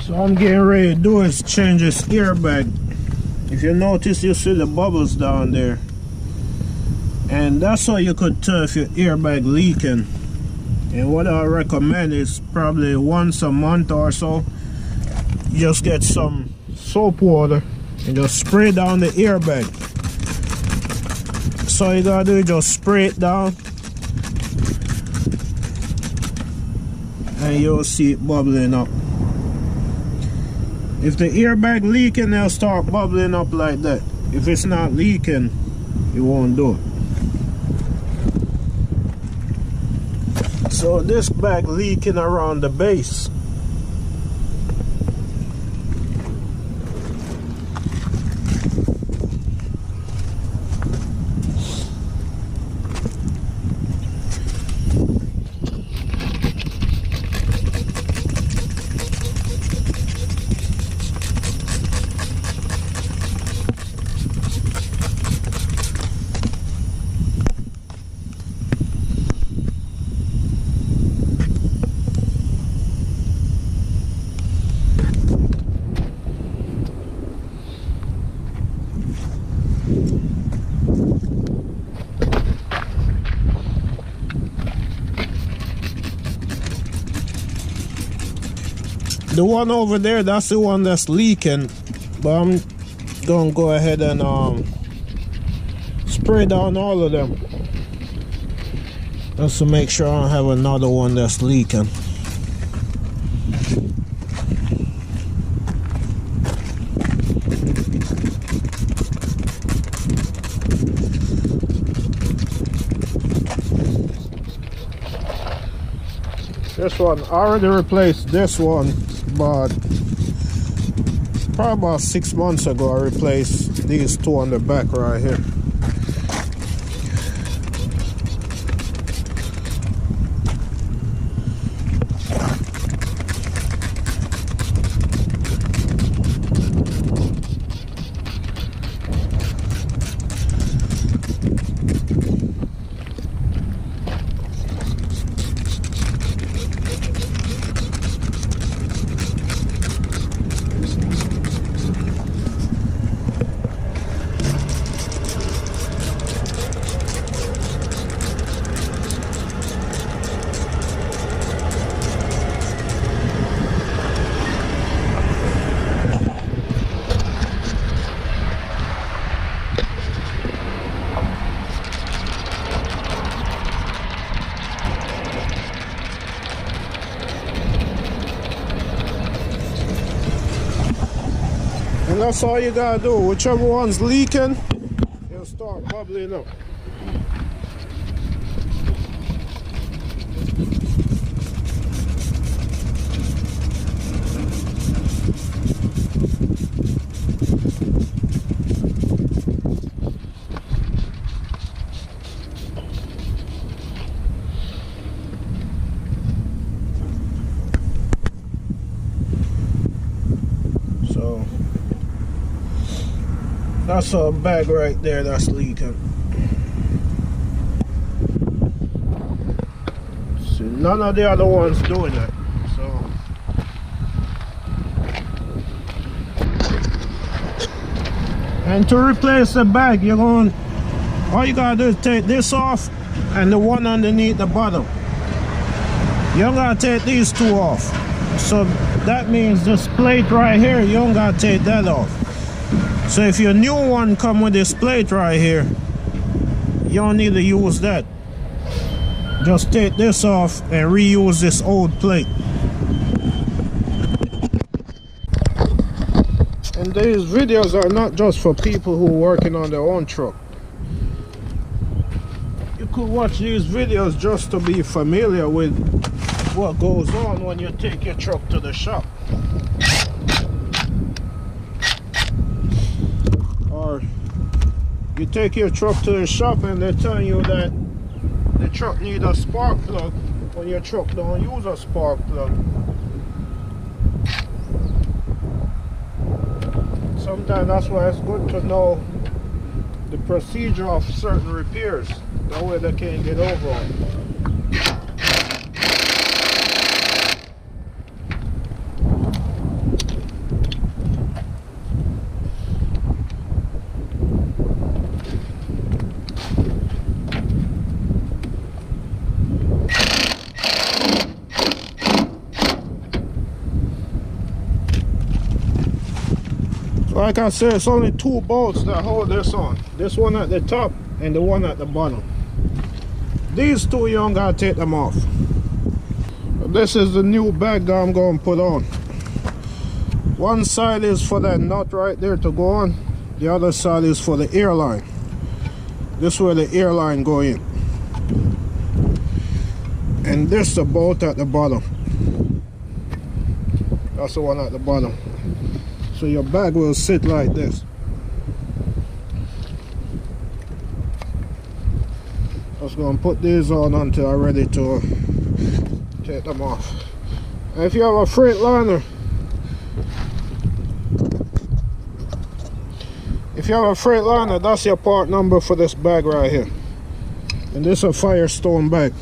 So I'm getting ready to do is change this airbag. If you notice, you see the bubbles down there, and that's how you could tell if your airbag leaking. And what I recommend is probably once a month or so, you just get some soap water and just spray down the airbag. So you gotta do is just spray it down, and you'll see it bubbling up. If the airbag leaking, they'll start bubbling up like that. If it's not leaking, it won't do it. So this bag leaking around the base. The one over there, that's the one that's leaking, but I'm gonna go ahead and spray down all of them just to make sure I don't have another one that's leaking. This one, I already replaced this one, but probably about 6 months ago I replaced these two on the back right here. And that's all you gotta do. Whichever one's leaking, it'll start bubbling up. So that's a bag right there that's leaking. See, none of the other ones doing it. So and to replace the bag, all you gotta do is take this off and the one underneath the bottom. You don't gotta take these two off. So that means this plate right here, you don't gotta take that off. So if your new one come with this plate right here, you don't need to use that. Just take this off and reuse this old plate. And these videos are not just for people who are working on their own truck. You could watch these videos just to be familiar with what goes on when you take your truck to the shop. Or you take your truck to the shop and they're telling you that the truck needs a spark plug when your truck don't use a spark plug. Sometimes that's why it's good to know the procedure of certain repairs. That way they can't get over on it. Like I said, it's only two bolts that hold this on. This one at the top and the one at the bottom. These two, you don't gotta take them off. This is the new bag that I'm going to put on. One side is for that nut right there to go on. The other side is for the airline. This is where the airline go in. And this is the bolt at the bottom. That's the one at the bottom. So your bag will sit like this. I was going to put these on until I'm ready to take them off. And if you have a Freightliner, that's your part number for this bag right here. And this is a Firestone bag.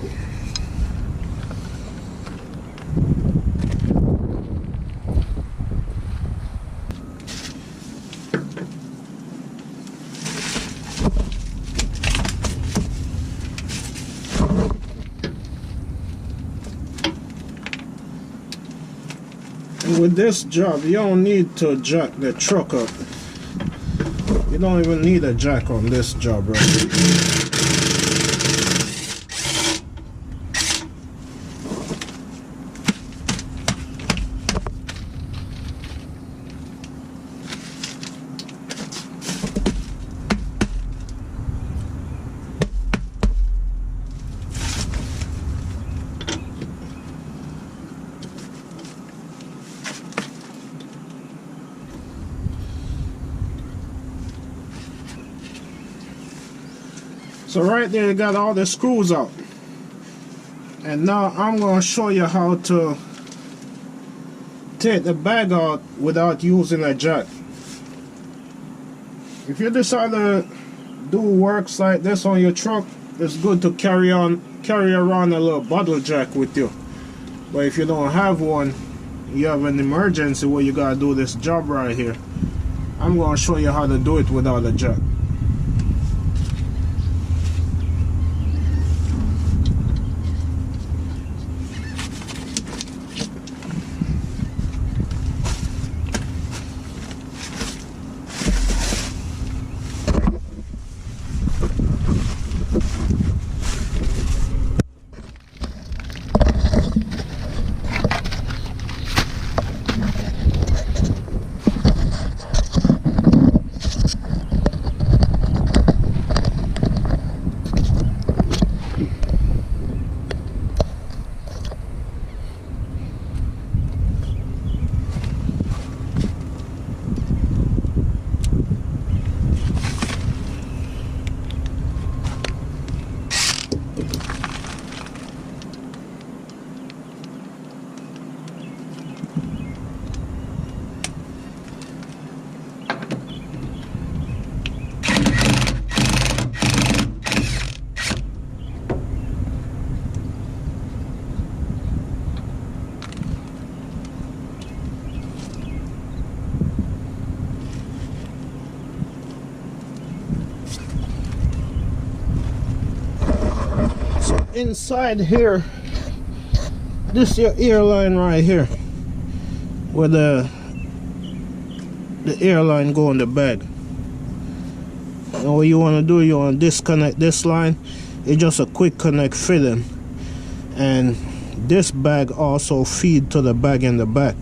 And with this job, you don't need to jack the truck up. You don't even need a jack on this job right here. So right there you got all the screws out. And now I'm going to show you how to take the bag out without using a jack. If you decide to do works like this on your truck, it's good to carry around a little bottle jack with you. But if you don't have one, you have an emergency where you gotta do this job right here, I'm going to show you how to do it without a jack. Inside here, this is your airline right here, where the airline go in the bag. And what you want to do, you want to disconnect this line. It's just a quick connect fitting, and this bag also feed to the bag in the back.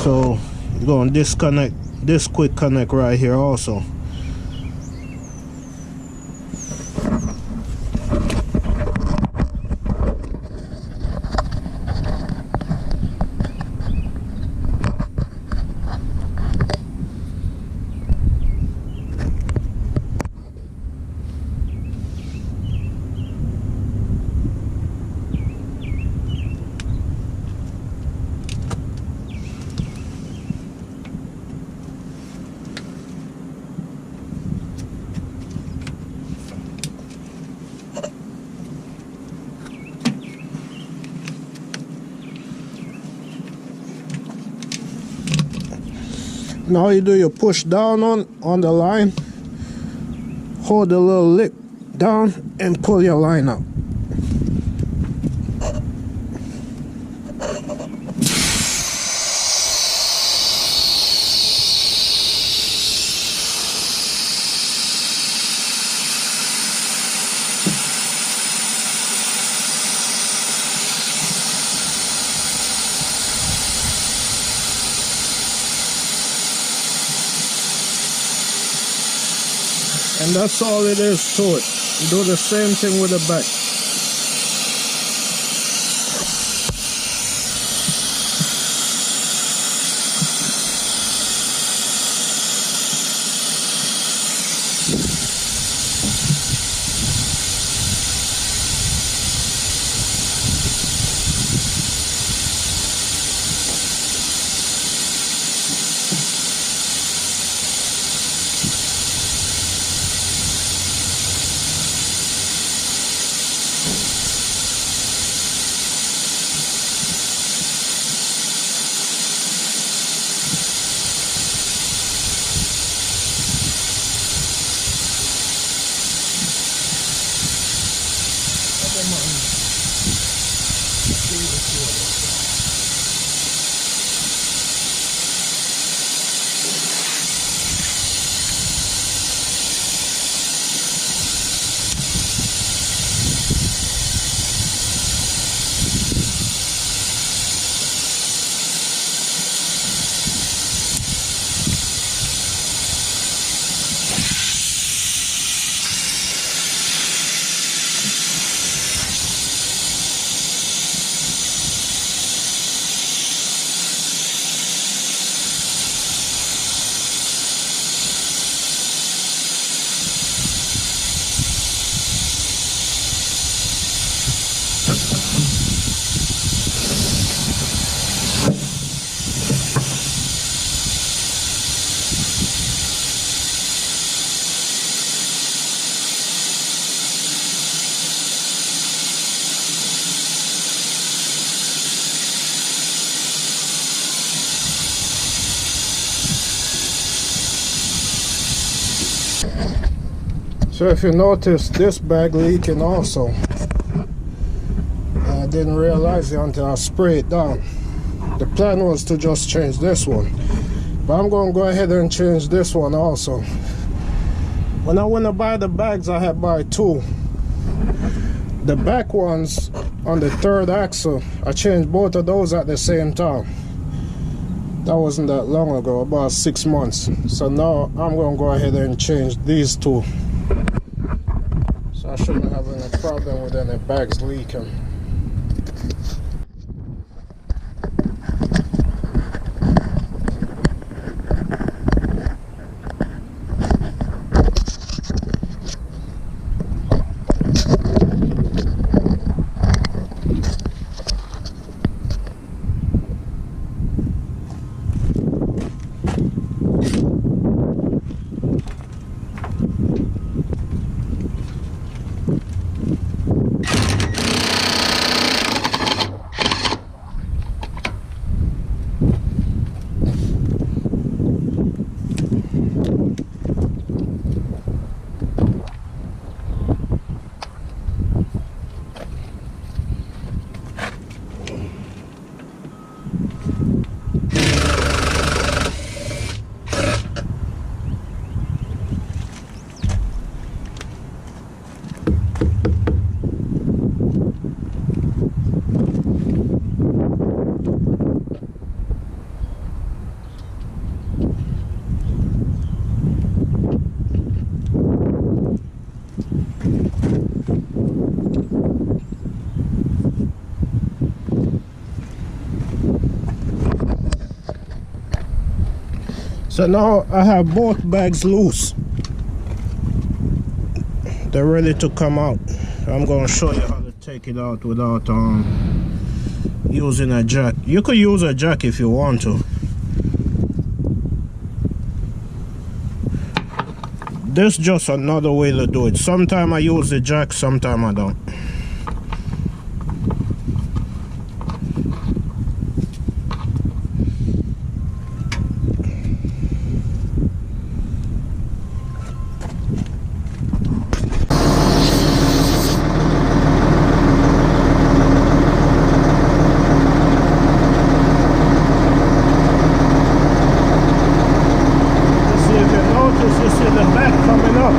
So you're going to disconnect this quick connect right here also. Now you do, you push down on the line, hold the little lip down and pull your line out. And that's all it is to it. You do the same thing with the back. So if you notice this bag leaking also, I didn't realize it until I sprayed it down. The plan was to just change this one, but I'm going to go ahead and change this one also. When I went to buy the bags, I had buy two. The back ones on the third axle, I changed both of those at the same time. That wasn't that long ago, about 6 months. So now I'm going to go ahead and change these two. So I shouldn't have any problem with any bags leaking. So now I have both bags loose. They're ready to come out. I'm going to show you how to take it out without using a jack. You could use a jack if you want to. This is just another way to do it. Sometimes I use the jack, sometimes I don't. You see the back coming up.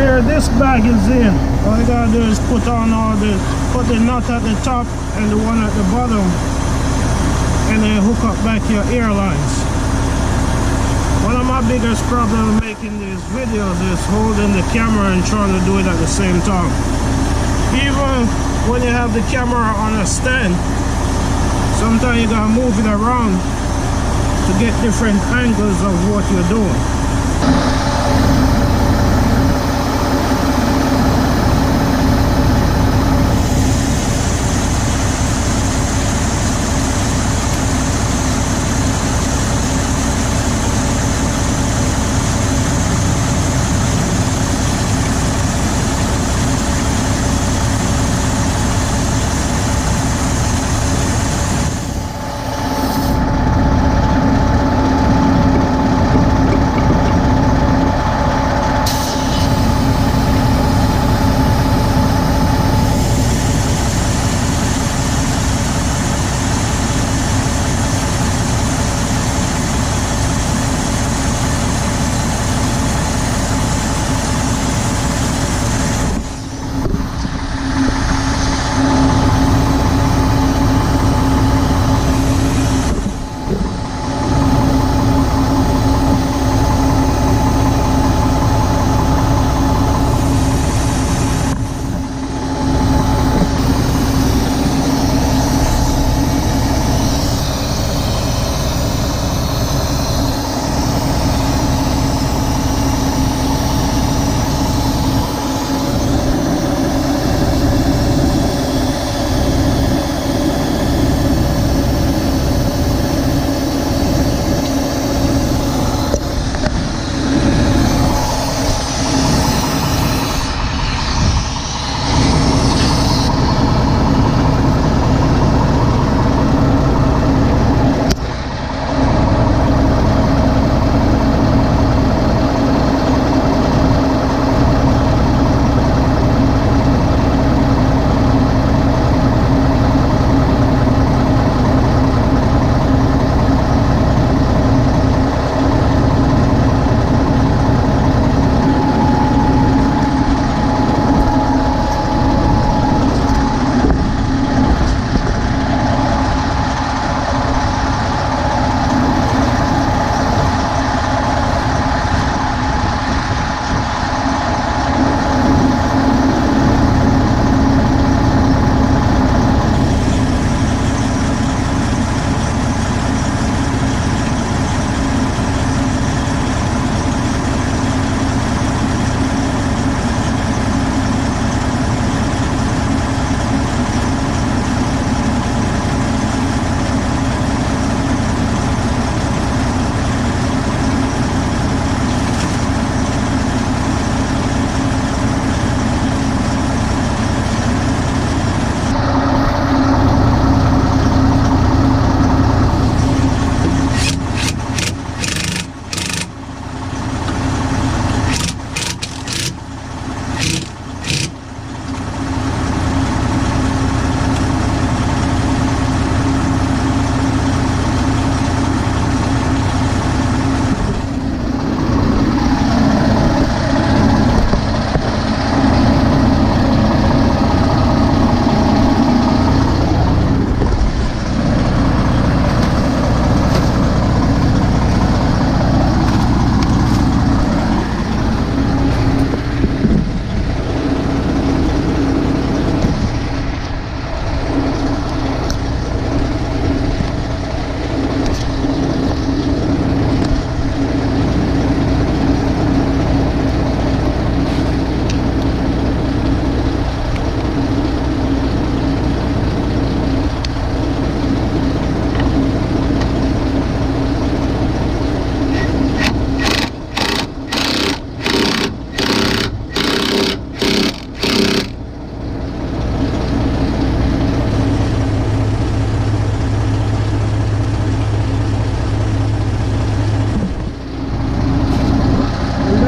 here this bag is in, all you gotta do is put on all the, put the nut at the top and the one at the bottom, and then hook up back your airlines. One of my biggest problems making these videos is holding the camera and trying to do it at the same time. Even when you have the camera on a stand, sometimes you gotta move it around to get different angles of what you're doing.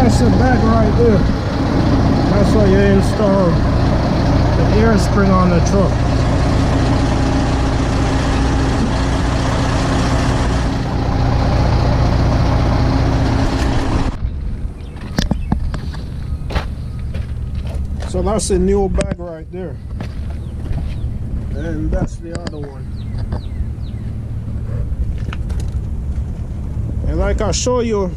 that's the bag right there. That's why you install the air spring on the truck. So that's the new bag right there. And that's the other one. And like I show you,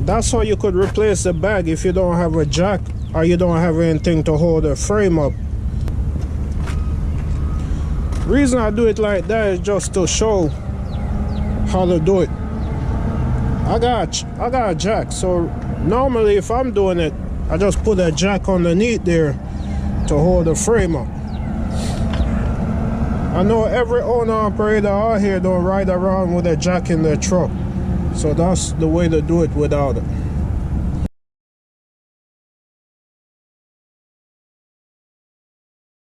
that's how you could replace the bag if you don't have a jack or you don't have anything to hold the frame up. Reason I do it like that is just to show how to do it. I got a jack, so normally if I'm doing it, I just put a jack underneath there to hold the frame up. I know every owner operator out here don't ride around with a jack in their truck, so that's the way to do it without it.